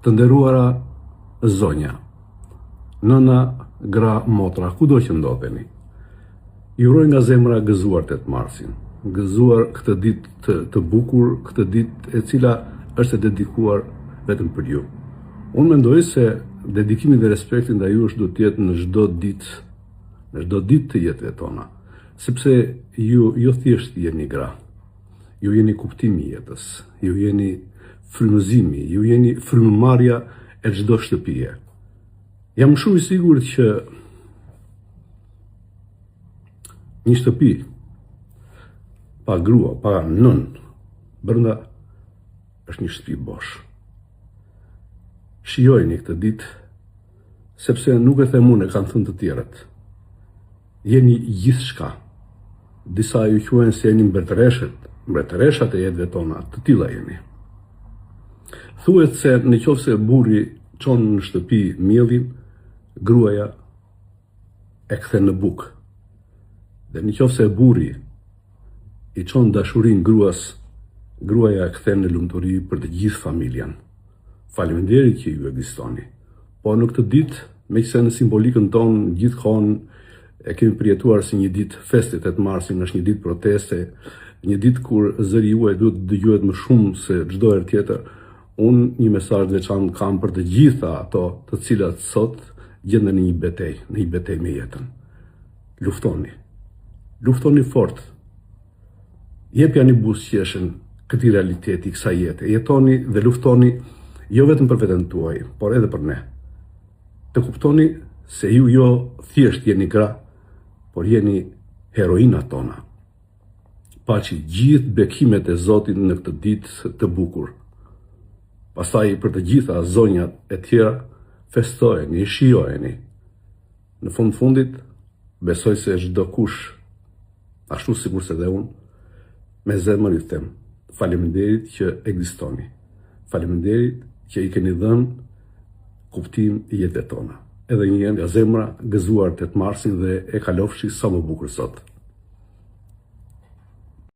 Të nderuara zonja, nëna, gra, motra, kudo që ndodheni. Ju uroj nga zemra gëzuar 8 marsin, gëzuar këtë ditë të bukur, këtë ditë e cila është dedikuar vetëm për ju. Unë mendoj se dedikimi dhe respekti ndaj jush do të jetë në çdo ditë të jetëve tona, sepse ju jo thjesht jeni gra, ju jeni kuptimi i jetës, ju jeni frymëzimi, ju jeni frymëmarrja e çdo shtëpie. Jam shumë i sigurt që një shtëpi pa grua, pa nën, brenda është një shtëpi bosh. Shijojeni këtë ditë, sepse nuk e them unë, e kanë thënë të tjerët. Jeni gjithçka. Disa ju quajnë se jeni mbretëreshat e jetëve tona, të tilla jeni. Thuhet se nëse burri çon në shtëpi mielin, gruaja e kthen në bukë. Dhe nëse burri i çon dashurinë gruas, gruaja e kthen në lumturi për të gjithë familjen. Faleminderit që ju ekzistoni. Po në këtë ditë, meqenëse në simbolikën tonë gjithkohon e kemi përjetuar si një ditë festi 8 marsin, është një ditë proteste, një ditë kur zëri juaj duhet të dëgjohet më shumë se çdo herë tjetër. Unë një mesazh të veçantë kam për të gjitha ato të cilat sot gjenden në një betejë me jetën. Luftoni. Luftoni fort. Jepjani buzëqeshën këtij realiteti, kësaj jete. Jetoni dhe luftoni jo vetëm për veten tuaj, por edhe për ne. Të kuptoni se ju jo thjesht jeni gra, por jeni heroina tona. Paçi gjithë bekimet e Zotit në këtë ditë të bukur. Pastaj për të gjitha zonjat e tjera, festojeni, shijojeni. Në fundit, besoj se çdo kush, ashtu sikurse dhe unë, me zemër ju them, faleminderit që ekzistoni. Faleminderit që i keni dhënë kuptim i jetëve tona. Edhe një herë nga zemra gëzuar 8 marsin dhe e kalofshi sa më bukur sot.